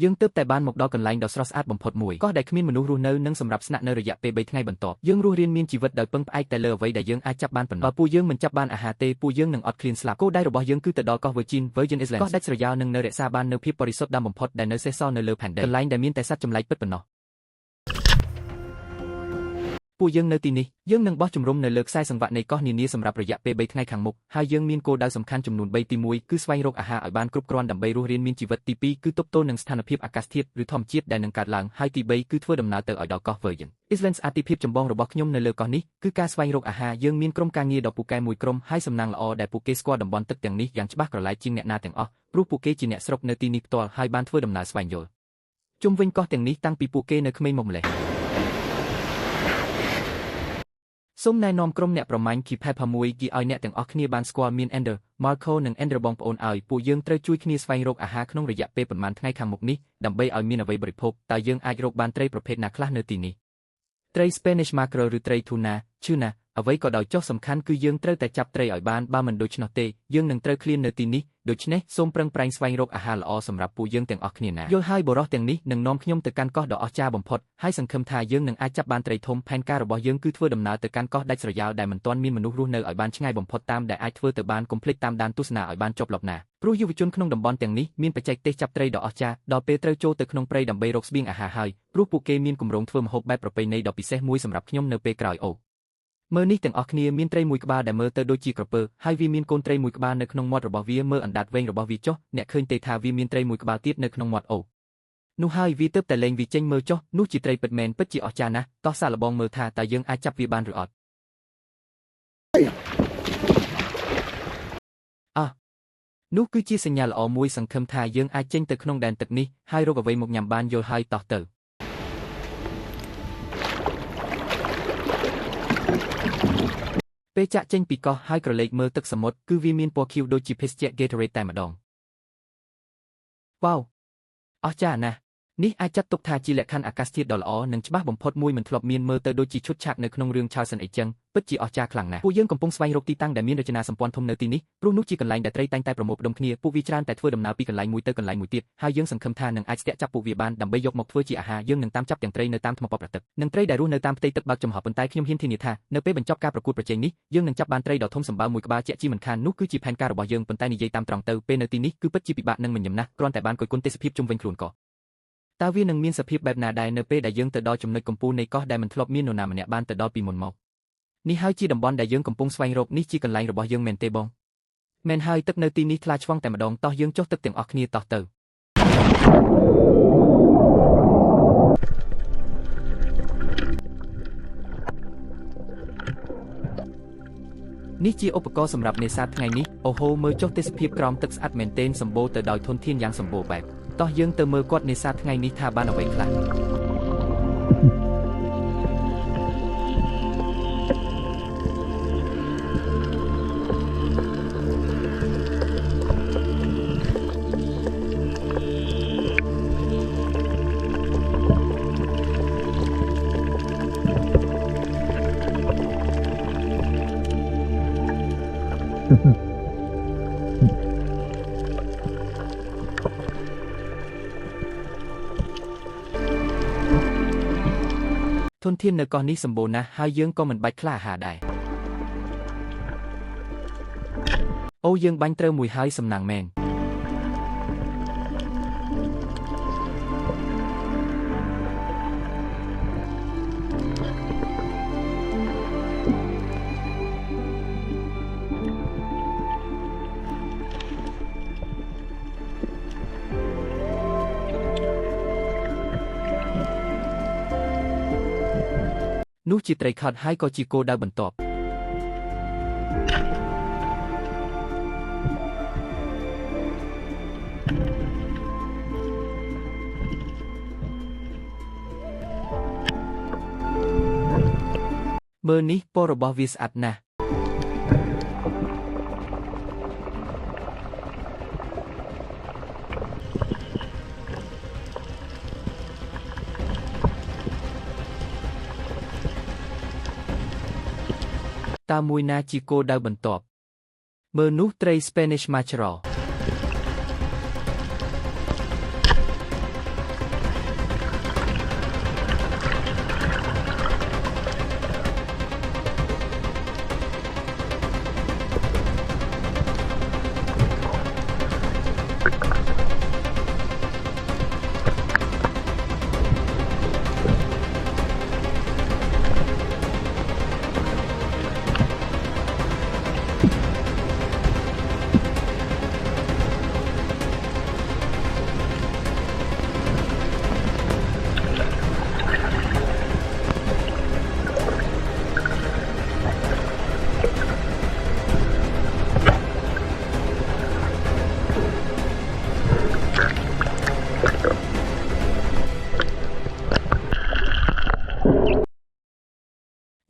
យើងទើបតែបានមកដល់កន្លែងដ៏ស្រស់ស្អាតបំផុតមួយកោះដែលគ្មានមនុស្សរស់នៅនិងសម្រាប់ស្នាក់នៅរយៈពេល3ថ្ងៃបន្ទាប់យើងរស់រានមានជីវិតដោយពឹងផ្អែកតែលើអ្វីដែលយើងអាចចាប់បានប៉ុណ្ណោះបើពួកយើងមិនចាប់បានអាហារទេពួកយើងនឹងអត់ឃ្លានស្លាប់គោលដៅរបស់យើងគឺទៅដល់កោះ Virgin Islands កោះដាច់ស្រយាលនិងនៅរក្សាបាននូវភាពបរិសុទ្ធបំផុតដែលនៅសេសសល់នៅលើផែនដីកន្លែងដែលមានតែសត្វចម្លែកពិតប៉ុណ្ណោះពួកយើងនៅទីនេះយើងនឹងបោះជំរំនៅលើខ្សែសង្វាក់នៃកោះនានាសម្រាប់រយៈពេល3ថ្ងៃខាងមុខហើយយើងមានគោលដៅសំខាន់ចំនួន3ទី1គឺស្វែងរកអាហារឲ្យបានគ្រប់គ្រាន់ដើម្បីរស់រានមានជីវិតទី2គឺទប់ទល់នឹងស្ថានភាពអាកាសធាតុឬធម្មជាតិដែលនឹងកើតឡើងហើយទី3គឺធ្វើដំណើរទៅឲ្យដល់កោះ Virgin Islands អាទិភាពចម្បងរបស់ខ្ញុំនៅលើកោះនេះគឺការស្វែងរកអាហារយើងមានក្រុមការងារដ៏ពូកែមួយក្រុមហើយសំណាងល្អដែលពួកគេស្គាល់តំបន់ទឹកទាំងនេះយ៉ាងច្បាស់ក្រឡែកជាងអ្នកណាទាំងអស់ព្រោះពួកគេជាអ្នកស្រុកនៅទីនេះផ្ទាល់ហើយបានធ្វើដំណើរស្វែងយល់ជុំវិញកោះទាំងនេះតាំងពីពួកគេនៅក្មេងមកម្ល៉េះសូមណែនាំក្រុមអ្នកប្រមាញ់ Key Pepper មួយគីឲ្យអ្នកទាំងអស់គ្នាបានស្គាល់មាន Ender, Marco និង Ender បងប្អូនឲ្យពួកយើងត្រូវជួយគ្នាស្វែងរកអាហារក្នុងរយៈពេលប្រមាណថ្ងៃខាងមុខនេះដើម្បីឲ្យមានអ្វីបរិភោគតើយើងអាចរកបានត្រីប្រភេទណាខ្លះនៅទីនេះត្រី Spanish Mackerel ឬត្រី Tuna អ្វីក៏ដោយចុះសំខាន់គឺយើងត្រូវតែចាប់ត្រីឲ្យបានបើមិនដូច្នោះទេយើងនឹងត្រូវឃ្លាននៅទីនេះដូច្នេះសូមប្រឹងប្រែងស្វែងរកអាហារល្អសម្រាប់ពួកយើងទាំងអស់គ្នាណាយល់ហើយបរិះទាំងនេះនឹងនាំខ្ញុំទៅកាន់កោះដ៏អស្ចារ្យបំផុតហើយសង្ឃឹមថាយើងនឹងអាចចាប់បានត្រីធំផែនការរបស់យើងគឺធ្វើដំណើរទៅកាន់កោះដាច់ស្រយាលដែលមិនទាន់មានមនុស្សរស់នៅឲ្យបានឆ្ងាយបំផុតតាមដែលអាចធ្វើទៅបានកុំភ្លេចតាមដានទស្សនាឲ្យបានចប់លប់ណាព្រោះយុវជនក្នុងតំបន់ទាំងនេះមានបច្ចេកទេសចាប់ត្រីដ៏អស្ចារ្យដល់ពេលត្រូវចូលទៅក្នុងព្រៃដើម្បីរកស្បៀងអាហារហើយព្រោះពួកគេមានគម្រោងធ្វើម្ហូបបែបប្រពៃណីដ៏ពិសេសមួយសម្រាប់ខ្ញុំនៅពេលក្រោយអូមើលនេះទាំងអស់គ្នាមានត្រីមួយក្បាលដែលមើលទៅដូចជាក្រពើហើយវាមានកូនត្រីមួយក្បាលនៅក្នុងមាត់របស់វាមើលអណ្ដាតវែងរបស់វាចុះអ្នកឃើញទេថាវាមានត្រីមួយក្បាលទៀតនៅក្នុងមាត់អូនោះហើយវាទើបតែលែងវាចេញមើលចុះនោះជាត្រីពិតមែនពិតជាអស្ចារ្យណាស់តោះសាកល្បងមើលថាតើយើងអាចចាប់វាបានឬអត់នោះគឺជាសញ្ញាល្អមួយសង្ឃឹមថាយើងអាចចេញទៅក្នុងដែនទឹកនេះហើយរកអ្វីមកញ៉ាំបានយល់ហើយតោះទៅពេលចាក់ចេញពីកោះហើយក្រឡេកមើលទឹកសមុទ្រគឺវាមានពណ៌ខៀវដូចជាភេសជ្ជៈ Gatorade តែម្ដងវ៉ាវអស្ចារ្យណាស់នេះអាចចាត់ទុកថាជាលក្ខខណ្ឌអាកាសធាតុដ៏ល្អនិងច្បាស់បំផុតមួយមិនធ្លាប់មានមើលទៅដូចជាឈុតឆាកនៅក្នុងរឿង Charleston អីចឹងពិតជាអស្ចារ្យខ្លាំងណាស់ពួកយើងកំពុងស្វែងរកទីតាំងដែលមានរចនាសម្ព័ន្ធធំនៅទីនេះព្រោះនោះជាកន្លែងដែលត្រីតែងតែប្រមូលផ្ដុំគ្នាពួកវាច្រើនតែធ្វើដំណើរពីកន្លែងមួយទៅកន្លែងមួយទៀតហើយយើងសង្ឃឹមថានឹងអាចស្ទាក់ចាប់ពួកវាបានដើម្បីយកមកធ្វើជាអាហារយើងនឹងតាមចាប់ទាំងត្រីនៅតាមថ្មពប្រទឹកនិងត្រីដែលរស់នៅតាមផ្ទៃទឹកបើកចំហប៉ុន្តែខ្ញុំហ៊ានធានាថានៅពេលបញ្ចប់ការប្រកួតប្រជែងនេះយើងនឹងចាប់បានត្រីដ៏ធំសម្បើមមួយក្បាលជាក់ជាមិនខាននោះគឺជាផែនការរបស់យើងប៉ុន្តែនិយាយតាមត្រង់ទៅពេលនៅទីនេះគឺពិតជាពិបាកនិងមិនញឹមណាស់គ្រាន់តែបានគយគន់ទេសភាពជុំវិញខ្លួនកោះតើវានឹងមានសភាពបែបណាដែរនៅពេលដែលយើងទៅដល់ចំណុចកំពូលនៃកោះដែលមិនធ្លាប់មាននរណាម្នាក់បានទៅដល់ពីមុនមកនេះហើយជាតំបន់ដែលយើងកំពុងស្វែងរកនេះជាកន្លែងរបស់យើងមែនទេបងមែនហើយទឹកនៅទីនេះថ្លាឆ្វង់តែម្ដងតោះយើងចុះទឹកទាំងអស់គ្នាតោះទៅនេះជាឧបករណ៍សម្រាប់នេសាទថ្ងៃនេះអូហូមើលចុះទេសភាពក្រោមទឹកស្អាតមែនទែនសម្បូរទៅដោយធនធានយ៉ាងសម្បូរបែបតោះយើងទៅមើលគាត់នេសាទថ្ងៃនេះថាបានអ្វីខ្លះធនធាននៅកោះនេះសម្បូរណាស់ហើយយើងក៏មិនបាច់ខ្លាចអាហារដែរអូយើងបាញ់ត្រូវមួយហើយសំណាងមែននោះជាត្រីខាត់ហើយក៏ជាគោលដៅបន្ទាប់មើលនេះពណ៌របស់វាស្អាតណាស់តើមួយណាជាគោលដៅបន្ទាប់មើលនោះត្រី Spanish Mackerel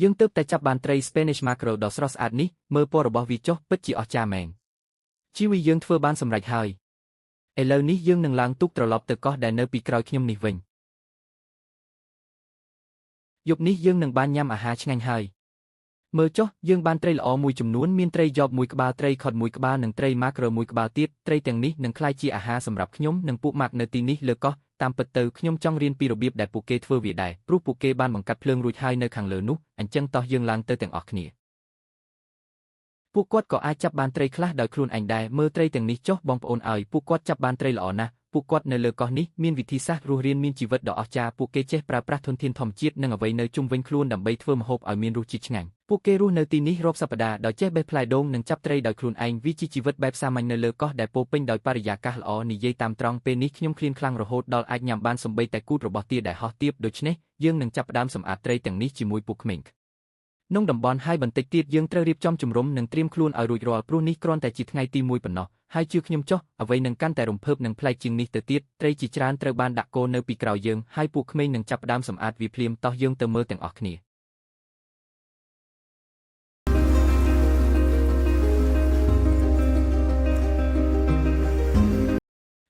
យើងទើបតែចាប់បានត្រី Spanish mackerel ដ៏ស្រស់ស្អាតនេះមើលពណ៌របស់វាចុះពិតជាអស្ចារ្យមែនជីវីយើងធ្វើបានសម្រេចហើយឥឡូវនេះយើងនឹងឡើងទូកត្រឡប់ទៅកោះដែលនៅពីក្រោយខ្ញុំនេះវិញយប់នេះយើងនឹងបានញ៉ាំអាហារឆ្ងាញ់ហើយមើលចុះយើងបានត្រីល្អមួយចំនួនមានត្រីយ៉បមួយក្បាលត្រីខុដមួយក្បាលនិងត្រី mackerel មួយក្បាលទៀតត្រីទាំងនេះនឹងក្លាយជាអាហារសម្រាប់ខ្ញុំនិងពួកម៉ាក់នៅទីនេះលើកោះតាមពិតទៅខ្ញុំចង់រៀនពីរបៀបដែលពួកគេធ្វើវាដែរព្រោះពួកគេបានបង្កាត់ភ្លើងរួចហើយនៅខាងលើនោះអញ្ចឹងតោះយើងឡើងទៅទាំងអស់គ្នាពួកគាត់ក៏អាចចាប់បានត្រីខ្លះដោយខ្លួនឯងដែរមើលត្រីទាំងនេះចុះបងប្អូនឲ្យពួកគាត់ចាប់បានត្រីល្អណាស់ពួកគាត់នៅលើកោះនេះមានវិធីសាស្ត្ររស់រានមានជីវិតដ៏អស្ចារ្យពួកគេចេះប្រើប្រាស់ធនធានធម្មជាតិនិងអ្វីនៅជុំវិញខ្លួនដើម្បីធ្វើម្ហូបឲ្យមានរសជាតិឆ្ងាញ់ពួកគេរស់នៅទីនេះរាប់សប្តាហ៍ដោយចេះបេះផ្លែដូងនិងចាប់ត្រីដោយខ្លួនឯងវាជាជីវិតបែបសាមញ្ញនៅលើកោះដែលពោពេញដោយបរិយាកាសល្អនិយាយតាមត្រង់ពេលនេះខ្ញុំឃ្លានខ្លាំងរហូតដល់អាចញ៉ាំបានសូម្បីតែគូតរបស់ទាដែលហោះទាបដូច្នេះយើងនឹងចាប់ផ្ដើមសម្អាតត្រីទាំងនេះជាមួយពួកក្មេងក្នុងតំបន់ហើយបន្តិចទៀតយើងត្រូវរៀបចំជំរំនិងត្រៀមខ្លួនឲ្យរួចរាល់ព្រោះនេះគ្រាន់តែជាថ្ងៃទី1ប៉ុណ្ណោះហើយជឿខ្ញុំចុះអ្វីនឹងកាន់តែរំភើបនិងប្លែកជាងនេះទៅទៀតត្រីជាច្រើនត្រូវបានដាក់កូននៅពីក្រោយយើងហើយពួកក្មេងនឹងចាប់ផ្ដើមសម្អាតវាភ្លាមតោះយើងទៅមើលទាំងអស់គ្នា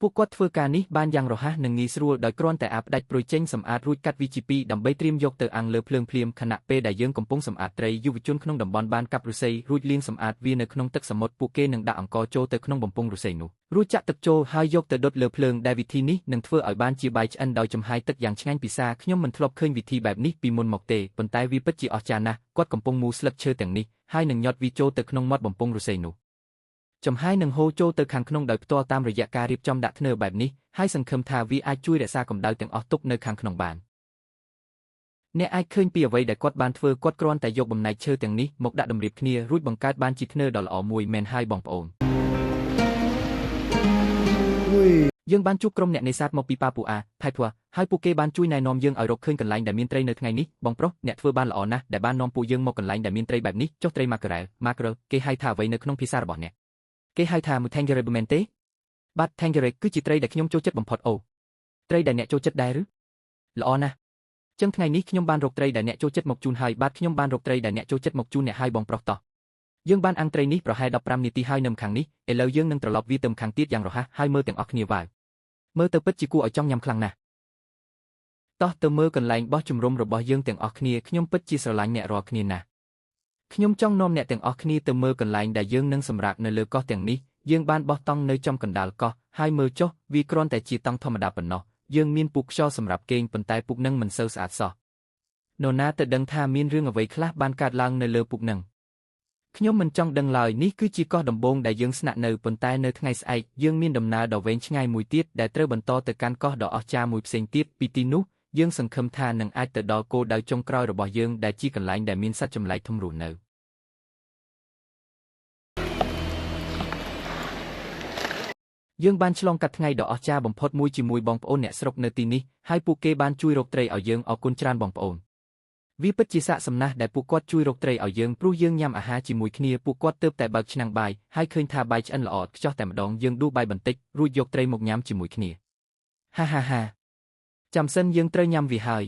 ពួកគាត់ធ្វើការនេះបានយ៉ាងរហ័សនិងងាយស្រួលដោយគ្រាន់តែអាប់ដាច់ព្រុយចេញសម្អាតរួចកាត់វាជាពីរដើម្បីត្រៀមយកទៅអាំងលើភ្លើងភ្លាមខណៈពេលដែលយើងកំពុងសម្អាតត្រីយុវជនក្នុងតំបន់បានកាប់ឫស្សីរួចលាងសម្អាតវានៅក្នុងទឹកសមុទ្រពួកគេនឹងដាក់អង្ករចូលទៅក្នុងបំពង់ឫស្សីនោះរួចចាក់ទឹកចូលហើយយកទៅដុតលើភ្លើងដែលវិធីនេះនឹងធ្វើឲ្យបានជាបាយឆ្អិនដោយចំហាយទឹកយ៉ាងឆ្ងាញ់ពិសាខ្ញុំមិនធ្លាប់ឃើញវិធីបែបនេះពីមុនមកទេប៉ុន្តែវាពិតជាអស្ចារ្យណាស់គាត់កំពុងមូលស្លឹកឈើទាំងនេះហើយនឹងញាត់វាចូលទៅក្នុងមាត់បំពង់ឫស្សីនោះចំហាយនឹងហូរចូលទៅខាងក្នុងដោយផ្ទាល់តាមរយៈការរៀបចំដាក់ធ្នើបែបនេះហើយសង្ឃឹមថាវាអាចជួយរក្សាកម្ដៅទាំងអស់ទុកនៅខាងក្នុងបានអ្នកអាចឃើញពីអ្វីដែលគាត់បានធ្វើគាត់គ្រាន់តែយកបំណែកឈើទាំងនេះមកដាក់តម្រៀបគ្នារួចបង្កើតបានជាធ្នើដ៏ល្អមួយមែនហើយបងប្អូនយើងបានជួបក្រុមអ្នកនេសាទមកពីប៉ាពូអាថៃភ័រហើយពួកគេបានជួយណែនាំយើងឲ្យរកឃើញកន្លែងដែលមានត្រីនៅថ្ងៃនេះបងប្រុសអ្នកធ្វើបានល្អណាស់ដែលបាននាំពួកយើងមកកន្លែងដែលមានត្រីបែបនេះចុះត្រី mackerel គេហៅថាអ្វីនៅក្នុងភាសារបស់អ្នកគេហៅថា Mutangere មែនទេបាទ Tangere គឺជាត្រីដែលខ្ញុំចូលចិត្តបំផុតអូត្រីដែលអ្នកចូលចិត្តដែរឬល្អណាស់ចឹងថ្ងៃនេះខ្ញុំបានរកត្រីដែលអ្នកចូលចិត្តមកជូនហើយបាទខ្ញុំបានរកត្រីដែលអ្នកចូលចិត្តមកជូនអ្នកហើយបងប្រុសតោះយើងបានអាំងត្រីនេះប្រហែល15នាទីហើយនៅម្ខាងនេះឥឡូវយើងនឹងត្រឡប់វាទៅម្ខាងទៀតយ៉ាងរហ័សហើយមើលទាំងអស់គ្នាវ៉ាវមើលទៅពិតជាគួរឲ្យចង់ញ៉ាំខ្លាំងណាស់តោះទៅមើលកន្លែងបោះជំរំរបស់យើងទាំងអស់គ្នាខ្ញុំពិតជាស្រឡាញ់អ្នករាល់គ្នាណាស់ខ្ញុំចង់នាំអ្នកទាំងអស់គ្នាទៅមើលកន្លែងដែលយើងនឹងសម្រាកនៅលើកោះទាំងនេះយើងបានបោះតង់នៅចំកណ្ដាលកោះហើយមើលចុះវាគ្រាន់តែជាតង់ធម្មតាប៉ុណ្ណោះយើងមានពូកខ្យល់សម្រាប់គេងប៉ុន្តែពូកនឹងមិនសូវស្អាតសោះនរណាទៅដឹងថាមានរឿងអ្វីខ្លះបានកើតឡើងនៅលើពូកនឹងខ្ញុំមិនចង់ដឹងឡើយនេះគឺជាកោះដំបូងដែលយើងស្នាក់នៅប៉ុន្តែនៅថ្ងៃស្អែកយើងមានដំណើរដ៏វែងឆ្ងាយមួយទៀតដែលត្រូវបន្តទៅកាន់កោះដ៏អស្ចារ្យមួយផ្សេងទៀតពីទីនោះយើងសង្ឃឹមថានឹងអាចទៅដល់គោលដៅចុងក្រោយរបស់យើងដែលជាកន្លែងដែលមានសត្វចម្លែកធំរស់នៅយើងបានឆ្លងកាត់ថ្ងៃដ៏អស្ចារ្យបំផុតមួយជាមួយបងប្អូនអ្នកស្រុកនៅទីនេះហើយពួកគេបានជួយរកត្រីឲ្យយើងអរគុណច្រើនបងប្អូនវាពិតជាស័ក្តិសមណាស់ដែលពួកគាត់ជួយរកត្រីឲ្យយើងព្រោះយើងញ៉ាំអាហារជាមួយគ្នាពួកគាត់ទើបតែបើកឆ្នាំងបាយហើយឃើញថាបាយឆ្អិនល្អឥតខ្ចោះតែម្ដងយើងដួសបាយបន្តិចរួចយកត្រីមកញ៉ាំជាមួយគ្នាហាហាហាចាំសិនយើងត្រូវញ៉ាំវាហើយ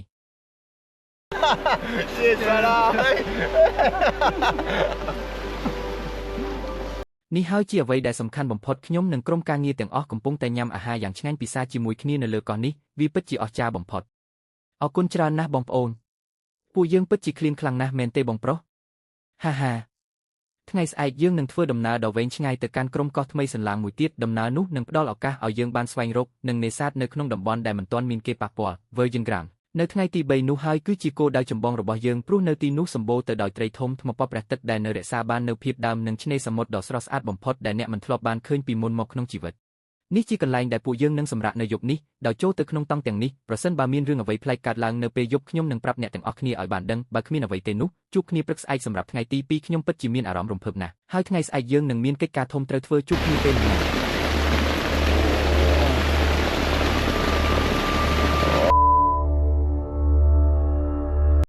នេះហើយជាអ្វីដែលសំខាន់បំផុតខ្ញុំនិងក្រុមការងារទាំងអស់កំពុងតែញ៉ាំអាហារយ៉ាងឆ្ងាញ់ពិសាជាមួយគ្នានៅលើកោះនេះវាពិតជាអស្ចារ្យបំផុតអរគុណច្រើនណាស់បងប្អូនពួកយើងពិតជាឃ្លានខ្លាំងណាស់មែនទេបងប្រុសហាហាថ្ងៃស្អែកយើងនឹងធ្វើដំណើរដ៏វែងឆ្ងាយទៅកាន់ក្រុមកោះថ្មីសន្លាងមួយទៀតដំណើរនោះនឹងផ្ដល់ឱកាសឲ្យយើងបានស្វែងរកនិងនេសាទនៅក្នុងតំបន់ដែលមិនទាន់មានគេប៉ះពាល់ Virgin Ground នៅថ្ងៃទី3នោះហើយគឺជាគោលដៅចម្បងរបស់យើងព្រោះនៅទីនោះសម្បូរទៅដោយត្រីធំថ្មពព្រះទឹកដែលនៅរក្សាបាននូវភាពដើមនិងឆ្នេរសមុទ្រដ៏ស្រស់ស្អាតបំផុតដែលអ្នកមិនធ្លាប់បានឃើញពីមុនមកក្នុងជីវិតនេះជាកន្លែងដែលពួកយើងនឹងសម្រាកនៅយប់នេះដោយចូលទៅក្នុងតង់ទាំងនេះប្រសិនបើមានរឿងអ្វីប្លែកកើតឡើងនៅពេលយប់ខ្ញុំនឹងប្រាប់អ្នកទាំងអស់គ្នាឲ្យបានដឹងបើគ្មានអ្វីទេនោះជួបគ្នាព្រឹកស្អែកសម្រាប់ថ្ងៃទី2ខ្ញុំពិតជាមានអារម្មណ៍រំភើបណាស់ហើយថ្ងៃស្អែកយើងនឹងមានកិច្ចការធំត្រូវធ្វើជួបគ្នាពេលនេះ